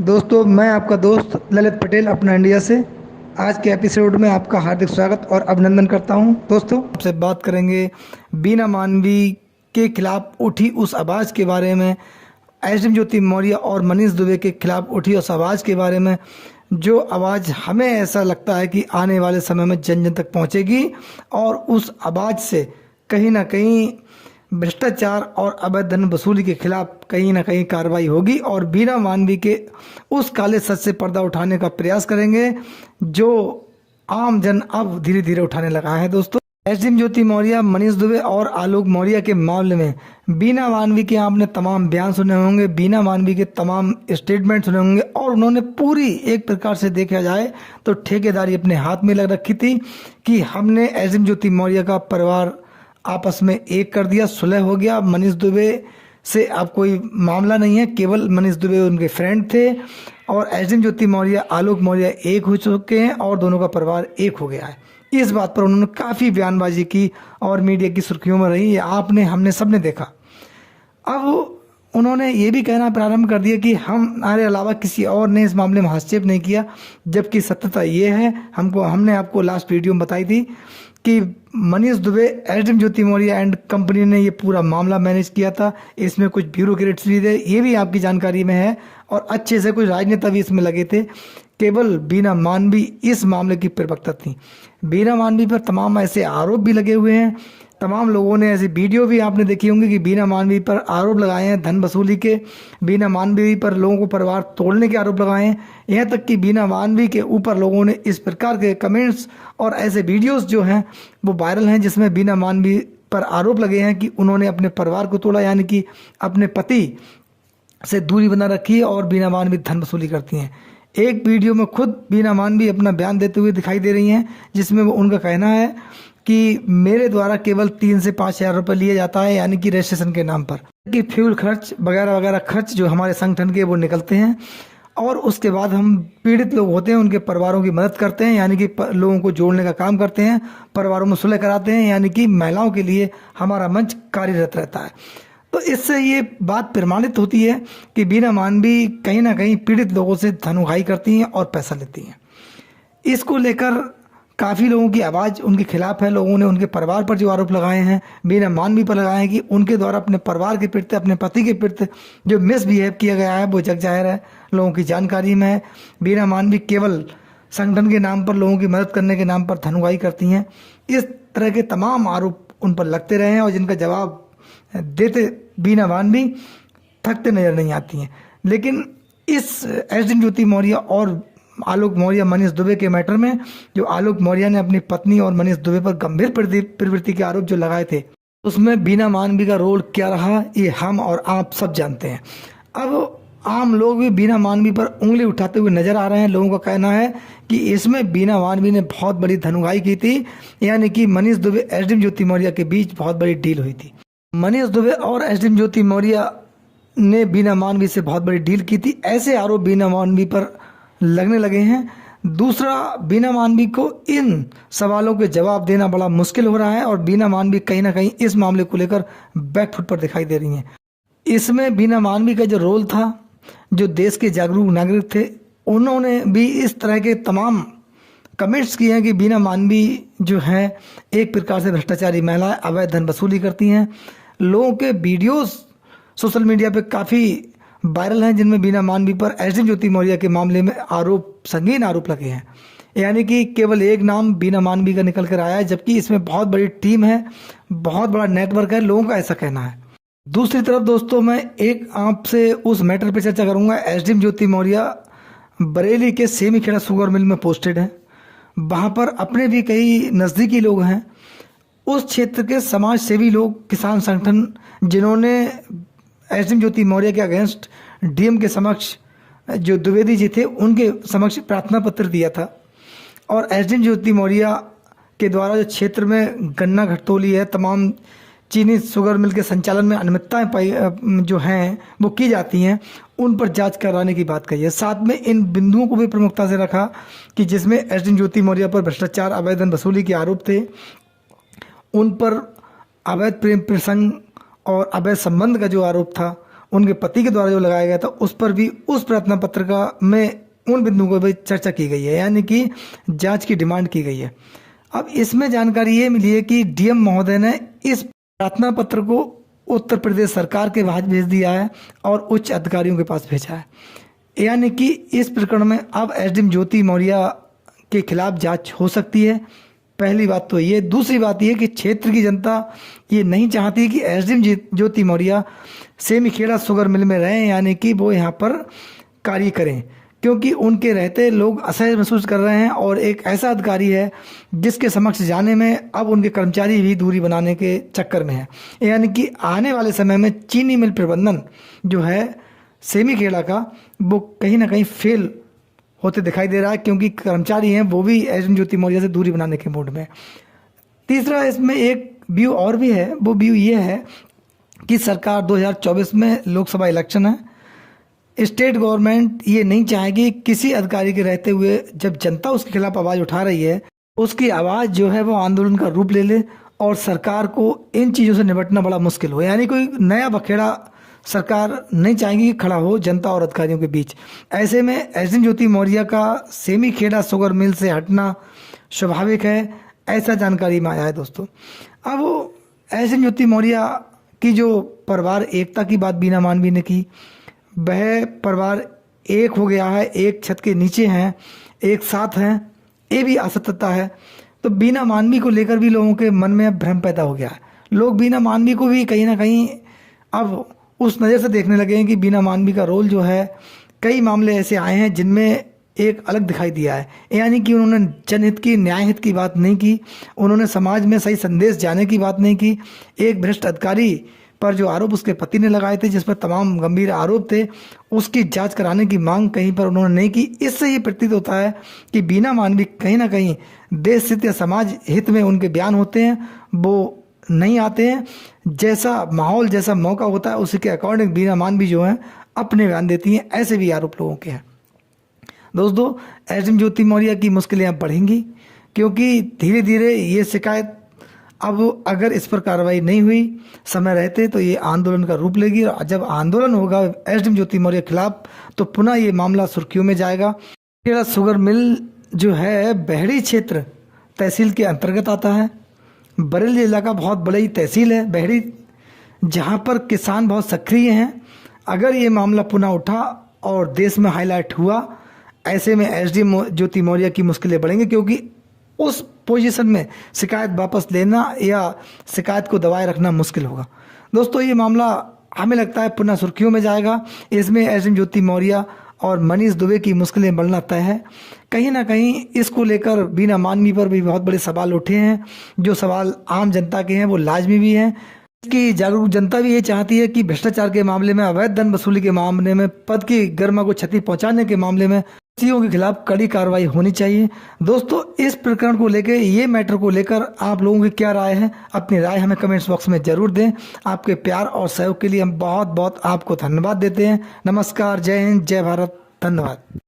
दोस्तों, मैं आपका दोस्त ललित पटेल अपना इंडिया से आज के एपिसोड में आपका हार्दिक स्वागत और अभिनंदन करता हूं। दोस्तों, आपसे बात करेंगे बीना मानवी के खिलाफ उठी उस आवाज़ के बारे में, एसडीएम ज्योति मौर्य और मनीष दुबे के खिलाफ उठी उस आवाज़ के बारे में, जो आवाज़ हमें ऐसा लगता है कि आने वाले समय में जन जन तक पहुंचेगी और उस आवाज़ से कहीं ना कहीं भ्रष्टाचार और अवैध धन वसूली के खिलाफ कहीं ना कहीं कार्रवाई होगी और बीना मानवी के उस काले सच से पर्दा उठाने का प्रयास करेंगे जो आम जन अब धीरे धीरे उठाने लगा है। दोस्तों, एसडीएम ज्योति मौर्य, मनीष दुबे और आलोक मौर्य के मामले में बीना मानवी के आपने तमाम बयान सुने होंगे, बीना मानवी के तमाम स्टेटमेंट सुने होंगे और उन्होंने पूरी एक प्रकार से देखा जाए तो ठेकेदारी अपने हाथ में लग रखी थी कि हमने एसडीएम ज्योति मौर्य का परिवार आपस में एक कर दिया, सुलह हो गया। मनीष दुबे से अब कोई मामला नहीं है, केवल मनीष दुबे उनके फ्रेंड थे और एसडीएम ज्योति मौर्य, आलोक मौर्य एक हो चुके हैं और दोनों का परिवार एक हो गया है। इस बात पर उन्होंने काफ़ी बयानबाजी की और मीडिया की सुर्खियों में रही, आपने हमने सबने देखा। अब उन्होंने ये भी कहना प्रारंभ कर दिया कि हमारे अलावा किसी और ने इस मामले में हस्तक्षेप नहीं किया, जबकि सत्यता ये है, हमने आपको लास्ट वीडियो में बताई थी कि Manish Dubey, SDM Jyoti Maurya and company ने ये पूरा मामला मैनेज किया था। इसमें कुछ ब्यूरोक्रेट्स भी थे, ये भी आपकी जानकारी में है, और अच्छे से कुछ राजनेता भी इसमें लगे थे। केवल बीना मानवी इस मामले की प्रवक्ता थी। बीना मानवी पर तमाम ऐसे आरोप भी लगे हुए हैं, तमाम लोगों ने ऐसी वीडियो भी आपने देखी होंगी कि बीना मानवी पर आरोप लगाए हैं धन वसूली के, बीना मानवी पर लोगों को परिवार तोड़ने के आरोप लगाए हैं। यहाँ तक कि बीना मानवी के ऊपर लोगों ने इस प्रकार के कमेंट्स और ऐसे वीडियोस जो हैं वो वायरल हैं, जिसमें बीना मानवी पर आरोप लगे हैं कि उन्होंने अपने परिवार को तोड़ा, यानी कि अपने पति से दूरी बना रखी है और बीना मानवी धन वसूली करती हैं। एक वीडियो में खुद बीना मानवी अपना बयान देते हुए दिखाई दे रही हैं, जिसमें वो उनका कहना है कि मेरे द्वारा केवल 3 से 5 हज़ार रुपये लिया जाता है, यानी कि रजिस्ट्रेशन के नाम पर, कि फ्यूल खर्च वगैरह वगैरह खर्च जो हमारे संगठन के वो निकलते हैं, और उसके बाद हम पीड़ित लोग होते हैं उनके परिवारों की मदद करते हैं, यानी कि लोगों को जोड़ने का काम करते हैं, परिवारों में सुलह कराते हैं, यानी कि महिलाओं के लिए हमारा मंच कार्यरत रहता है। तो इससे ये बात प्रमाणित होती है कि बीना मानवी कहीं ना कहीं पीड़ित लोगों से धन उगाही करती हैं और पैसा लेती हैं। इसको लेकर काफ़ी लोगों की आवाज़ उनके खिलाफ है। लोगों ने उनके परिवार पर जो आरोप लगाए हैं, बीना मानवी पर लगाए हैं कि उनके द्वारा अपने परिवार के प्रति, अपने पति के प्रति जो मिसबिहेव किया गया है वो जग जाहिर है, लोगों की जानकारी में है। बीना मानवी केवल संगठन के नाम पर, लोगों की मदद करने के नाम पर धन उगाही करती हैं। इस तरह के तमाम आरोप उन पर लगते रहे हैं और जिनका जवाब देते बीना मानवी थकते नजर नहीं आती हैं। लेकिन इस एसडीएम ज्योति मौर्य और आलोक मौर्य, मनीष दुबे के मैटर में, जो आलोक मौर्य ने अपनी पत्नी और मनीष दुबे पर गंभीर प्रवृत्ति के आरोप जो लगाए थे, उसमें बीना मानवी का रोल क्या रहा ये हम और आप सब जानते हैं। अब आम लोग भी बीना मानवी पर उंगली उठाते हुए नजर आ रहे हैं। लोगों का कहना है कि इसमें बीना मानवी ने बहुत बड़ी धनुगाई की थी, यानी कि मनीष दुबे, एसडीएम ज्योति मौर्य के बीच बहुत बड़ी डील हुई थी। मनीष दुबे और एसडीएम ज्योति मौर्य ने बीना मानवी से बहुत बड़ी डील की थी, ऐसे आरोप बीना मानवी पर लगने लगे हैं। दूसरा, बीना मानवी को इन सवालों के जवाब देना बड़ा मुश्किल हो रहा है और बीना मानवी कहीं ना कहीं इस मामले को लेकर बैकफुट पर दिखाई दे रही हैं। इसमें बीना मानवी का जो रोल था, जो देश के जागरूक नागरिक थे, उन्होंने भी इस तरह के तमाम कमेंट्स किए हैं कि बीना मानवी जो है एक प्रकार से भ्रष्टाचारी महिलाएं, अवैध धन वसूली करती हैं। लोगों के वीडियोस सोशल मीडिया पे काफ़ी वायरल हैं, जिनमें बीना मानवी पर एसडीएम ज्योति मौर्य के मामले में संगीन आरोप लगे हैं, यानी कि केवल एक नाम बीना मानवी का निकल कर आया है, जबकि इसमें बहुत बड़ी टीम है, बहुत बड़ा नेटवर्क है, लोगों का ऐसा कहना है। दूसरी तरफ दोस्तों, मैं एक आपसे उस मैटर पर चर्चा करूंगा। एसडीएम ज्योति मौर्य बरेली के सेमीखेड़ा शुगर मिल में पोस्टेड है, वहाँ पर अपने भी कई नज़दीकी लोग हैं। उस क्षेत्र के समाज सेवी लोग, किसान संगठन, जिन्होंने एसडीएम ज्योति मौर्य के अगेंस्ट डीएम के समक्ष, जो द्विवेदी जी थे, उनके समक्ष प्रार्थना पत्र दिया था और एसडीएम ज्योति मौर्य के द्वारा जो क्षेत्र में गन्ना घटतौली है, तमाम चीनी शुगर मिल के संचालन में अनियमितताएं जो हैं वो की जाती हैं, उन पर जांच कराने की बात कही है। साथ में इन बिंदुओं को भी प्रमुखता से रखा कि जिसमें एसडीएम ज्योति मौर्य पर भ्रष्टाचार, अवैध धन वसूली के आरोप थे, उन पर अवैध प्रेम प्रसंग और अवैध संबंध का जो आरोप था उनके पति के द्वारा जो लगाया गया था उस पर भी उस प्रार्थना पत्रिका में उन बिंदुओं पर भी चर्चा की गई है, यानी कि जांच की डिमांड की गई है। अब इसमें जानकारी ये मिली है कि डीएम महोदय ने इस प्रार्थना पत्र को उत्तर प्रदेश सरकार के पास भेज दिया है और उच्च अधिकारियों के पास भेजा है, यानी कि इस प्रकरण में अब एसडीएम ज्योति मौर्य के खिलाफ जांच हो सकती है। पहली बात तो ये। दूसरी बात ये कि क्षेत्र की जनता ये नहीं चाहती कि एसडीएम ज्योति मौर्य सेमीखेड़ा शुगर मिल में रहें, यानी कि वो यहाँ पर कार्य करें, क्योंकि उनके रहते लोग असहज महसूस कर रहे हैं और एक ऐसा अधिकारी है जिसके समक्ष जाने में अब उनके कर्मचारी भी दूरी बनाने के चक्कर में है। यानी कि आने वाले समय में चीनी मिल प्रबंधन जो है सेमीखेड़ा का, वो कहीं ना कहीं फेल होते दिखाई दे रहा है, क्योंकि कर्मचारी हैं वो भी एसडीएम ज्योति मौर्य से दूरी बनाने के मूड में। तीसरा, इसमें एक व्यू और भी है। वो व्यू ये है कि सरकार 2024 में लोकसभा इलेक्शन है, स्टेट गवर्नमेंट ये नहीं चाहेगी किसी अधिकारी के रहते हुए जब जनता उसके खिलाफ आवाज़ उठा रही है, उसकी आवाज़ जो है वो आंदोलन का रूप ले ले और सरकार को इन चीज़ों से निपटना बड़ा मुश्किल हो। यानी कोई नया बखेड़ा सरकार नहीं चाहेगी कि खड़ा हो जनता और अधिकारियों के बीच। ऐसे में एसडीएम ज्योति मौर्य का सेमीखेड़ा शुगर मिल से हटना स्वाभाविक है, ऐसा जानकारी में आया है दोस्तों। अब एसडीएम ज्योति मौर्य की जो परिवार एकता की बात बीना मानवी ने की, वह परिवार एक हो गया है, एक छत के नीचे हैं, एक साथ हैं, ये भी असत्यता है। तो बीना मानवी को लेकर भी लोगों के मन में अब भ्रम पैदा हो गया है। लोग बीना मानवी को भी कहीं ना कहीं अब उस नज़र से देखने लगे हैं कि बीना मानवी का रोल जो है, कई मामले ऐसे आए हैं जिनमें एक अलग दिखाई दिया है। यानी कि उन्होंने जनहित की, न्याय हित की बात नहीं की, उन्होंने समाज में सही संदेश जाने की बात नहीं की। एक भ्रष्ट अधिकारी पर जो आरोप उसके पति ने लगाए थे, जिस पर तमाम गंभीर आरोप थे, उसकी जांच कराने की मांग कहीं पर उन्होंने नहीं की। इससे ये प्रतीत होता है कि बीना मानवी कहीं ना कहीं देश हित या समाज हित में उनके बयान होते हैं, वो नहीं आते हैं। जैसा माहौल, जैसा मौका होता है, उसी के अकॉर्डिंग बीना मानवी जो है अपने बयान देती हैं। ऐसे भी आरोप लोगों के हैं। दोस्तों, एसडीएम ज्योति मौर्य की मुश्किलें अब बढ़ेंगी, क्योंकि धीरे धीरे ये शिकायत अब अगर इस पर कार्रवाई नहीं हुई समय रहते तो ये आंदोलन का रूप लेगी, और जब आंदोलन होगा एसडीएम ज्योति मौर्य के खिलाफ तो पुनः ये मामला सुर्खियों में जाएगा। खेड़ा शुगर मिल जो है बहड़ी क्षेत्र तहसील के अंतर्गत आता है। बरेली जिला का बहुत बड़ी तहसील है बहड़ी, जहाँ पर किसान बहुत सक्रिय हैं। अगर ये मामला पुनः उठा और देश में हाईलाइट हुआ, ऐसे में एसडीएम ज्योति मौर्य की मुश्किलें बढ़ेंगी, क्योंकि उस पोजीशन में शिकायत वापस लेना या शिकायत को दबाए रखना मुश्किल होगा। दोस्तों, ये मामला हमें लगता है पुनः सुर्खियों में जाएगा। इसमें एसडीएम ज्योति मौर्य और मनीष दुबे की मुश्किलें बढ़ना तय है। कहीं ना कहीं इसको लेकर बीना मानवी पर भी बहुत बड़े सवाल उठे हैं। जो सवाल आम जनता के हैं वो लाजमी भी हैं। इसकी जागरूक जनता भी ये चाहती है कि भ्रष्टाचार के मामले में, अवैध धन वसूली के मामले में, पद की गरिमा को क्षति पहुंचाने के मामले में दोषियों के खिलाफ कड़ी कार्रवाई होनी चाहिए। दोस्तों, इस प्रकरण को लेकर, ये मैटर को लेकर आप लोगों की क्या राय है? अपनी राय हमें कमेंट्स बॉक्स में जरूर दें। आपके प्यार और सहयोग के लिए हम बहुत बहुत आपको धन्यवाद देते हैं। नमस्कार, जय हिंद, जय भारत, धन्यवाद।